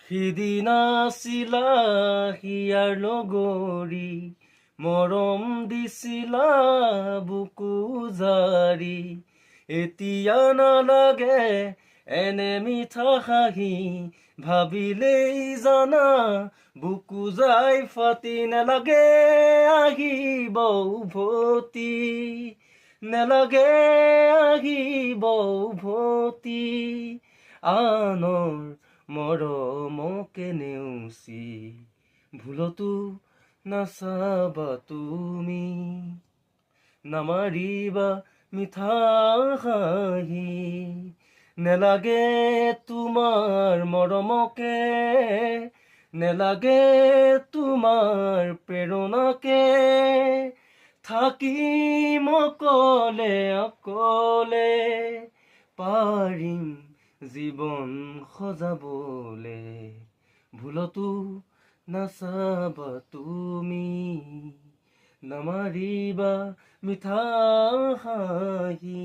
সিদিনা আছিলা হিয়াৰ লগৰী, মৰম দিছিলা বুকু জাৰি। এতিয়া নালাগে এনে মিঠা হাঁহি, ভাবিলেই জানা বুকু যাই ফাটি। নেলাগে আহিব উভতি, নেলাগে আহিব উভতি, আনৰ মৰমকে নেওচি। ভুলতো নাচাবা তুমি, নামাৰিবা মিঠা হাঁহি। নেলাগে তোমাৰ মৰমকে, নেলাগে তোমাৰ প্ৰেৰণাকে, থাকিম অকলে অকলে, পাৰিম জীৱন সজাবলে। ভুলতো নাচাবা তুমি, নামাৰিবা মিঠা হাঁহি।